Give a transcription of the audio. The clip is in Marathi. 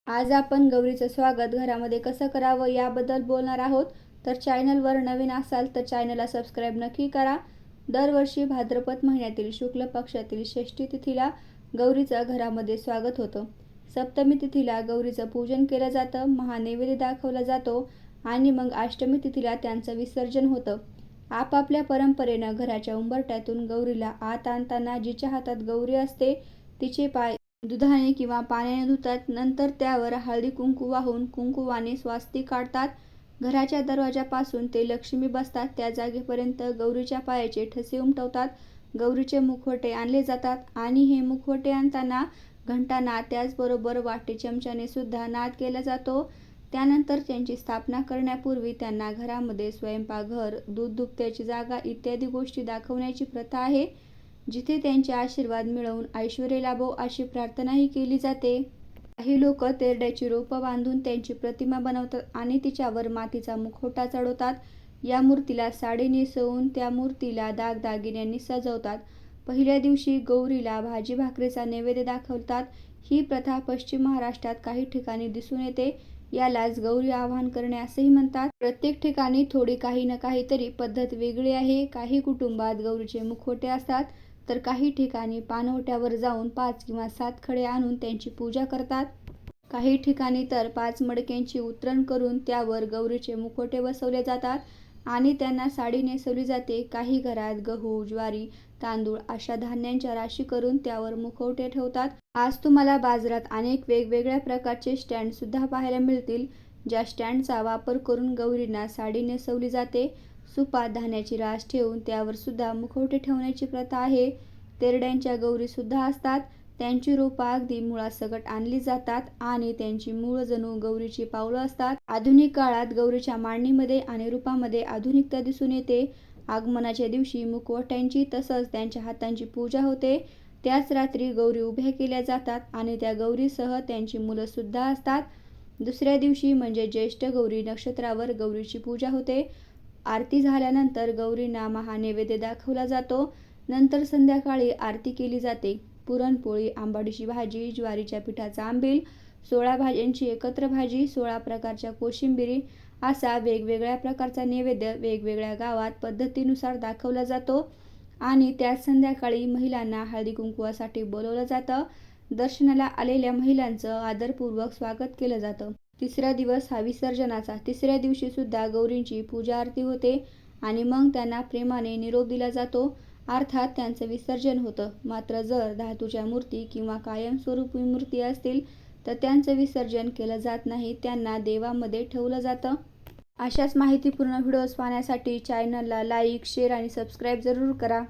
आज आपण गौरीचं स्वागत घरामध्ये कसं करावं याबद्दल बोलणार आहोत। तर चॅनलवर नवीन असाल तर चॅनलला सबस्क्राईब नक्की करा। दरवर्षी भाद्रपद महिन्यातील शुक्ल पक्षातील षष्ठी तिथीला गौरीचं घरामध्ये स्वागत होतं। सप्तमी तिथीला गौरीचं पूजन केलं जातं, महानैवेद्य दाखवला जातो आणि मग अष्टमी तिथीला त्यांचं विसर्जन होतं। आपापल्या परंपरेनं घराच्या उंबरठ्यातून गौरीला आत आणताना जिच्या हातात गौरी असते तिचे पाय दुधाने किंवा पाण्याने धुतात। नंतर त्यावर हळदी कुंकू वाहून कुंकुवाने स्वास्तिक काढतात। घराच्या दरवाजापासून ते लक्ष्मी बसतात त्या जागेपर्यंत गौरीच्या पायाचे ठसे उमटवतात। गौरीचे मुखवटे आणले जातात आणि हे मुखवटे आणताना घंटानाद त्याचबरोबर वाटी चमच्याने सुद्धा नाद केला जातो। त्यानंतर त्यांची स्थापना करण्यापूर्वी त्यांना घरामध्ये स्वयंपाकघर, दूध दुभत्याची जागा इत्यादी गोष्टी दाखवण्याची प्रथा आहे, जिथे त्यांचे आशीर्वाद मिळवून ऐश्वर्य लाभो अशी प्रार्थनाही केली जाते। काही लोक तेरड्याची रोपं बांधून त्यांची प्रतिमा बनवतात आणि तिच्यावर मातीचा मुखवटा चढवतात। या मूर्तीला साडी नेसवून त्या मूर्तीला दागदागिन्यांनी सजवतात। पहिल्या दिवशी गौरीला भाजी भाकरीचा नैवेद्य दाखवतात। ही प्रथा पश्चिम महाराष्ट्रात काही ठिकाणी दिसून येते। यालाच गौरी आवाहन करणे असेही म्हणतात। प्रत्येक ठिकाणी थोडी काही ना काहीतरी पद्धत वेगळी आहे। काही कुटुंबात गौरीचे मुखवटे असतात तर काही ठिकाणी पानवट्यावर जाऊन 5 किंवा 7 खडे आणून त्यांची पूजा करतात। काही ठिकाणी तर 5 मडक्यांची उतरण करून त्यावर गौरीचे मुखवटे बसवले जातात आणि त्यांना साडी नेसवली जाते। काही घरात गहू, ज्वारी, तांदूळ अशा धान्यांच्या राशी करून त्यावर मुखवटे ठेवतात। आज तुम्हाला बाजारात अनेक वेगवेगळ्या प्रकारचे स्टँड सुद्धा पाहायला मिळतील, ज्या स्टँडचा वापर करून गौरींना साडी नेसवली जाते। सुपात धान्याची रास ठेवून त्यावर सुद्धा मुखवटे ठेवण्याची प्रथा आहे। तेरड्यांच्या गौरी सुद्धा असतात। त्यांची रोपं अगदी मुळासकट आणली जातात आणि त्यांची मूळ जणू गौरीची पावलं असतात। आधुनिक काळात गौरीच्या मांडणीमध्ये आणि रूपामध्ये आधुनिकता दिसून येते। आगमनाच्या दिवशी मुखवट्यांची तसंच त्यांच्या हातांची पूजा होते। त्याच रात्री गौरी उभ्या केल्या जातात आणि त्या गौरीसह त्यांची मुलं सुद्धा असतात। दुसऱ्या दिवशी म्हणजे ज्येष्ठ गौरी नक्षत्रावर गौरीची पूजा होते। आरती झाल्यानंतर गौरींना महानैवेद्य दाखवला जातो। नंतर संध्याकाळी आरती केली जाते। पुरणपोळी, आंबाडीची भाजी, ज्वारीच्या पिठाचा आंबील, 16 भाज्यांची एकत्र भाजी, 16 प्रकारच्या कोशिंबिरी असा वेगवेगळ्या प्रकारचा नैवेद्य वेगवेगळ्या गावात पद्धतीनुसार दाखवला जातो आणि त्याच संध्याकाळी महिलांना हळदी कुंकवासाठी बोलवलं जातं। दर्शनाला आलेल्या महिलांचं आदरपूर्वक स्वागत केलं जातं। तिसरा दिवस हा विसर्जनाचा। तिसऱ्या दिवशी सुद्धा गौरींची पूजा आरती होते आणि मग त्यांना प्रेमाने निरोप दिला जातो, अर्थात त्यांचं विसर्जन होतं। मात्र जर धातूच्या मूर्ती किंवा कायमस्वरूपी मूर्ती असतील तर त्यांचं विसर्जन केलं जात नाही, त्यांना देवामध्ये ठेवलं जातं। अशाच माहितीपूर्ण व्हिडिओज पाहण्यासाठी चॅनलला लाईक, शेअर आणि सबस्क्राईब जरूर करा।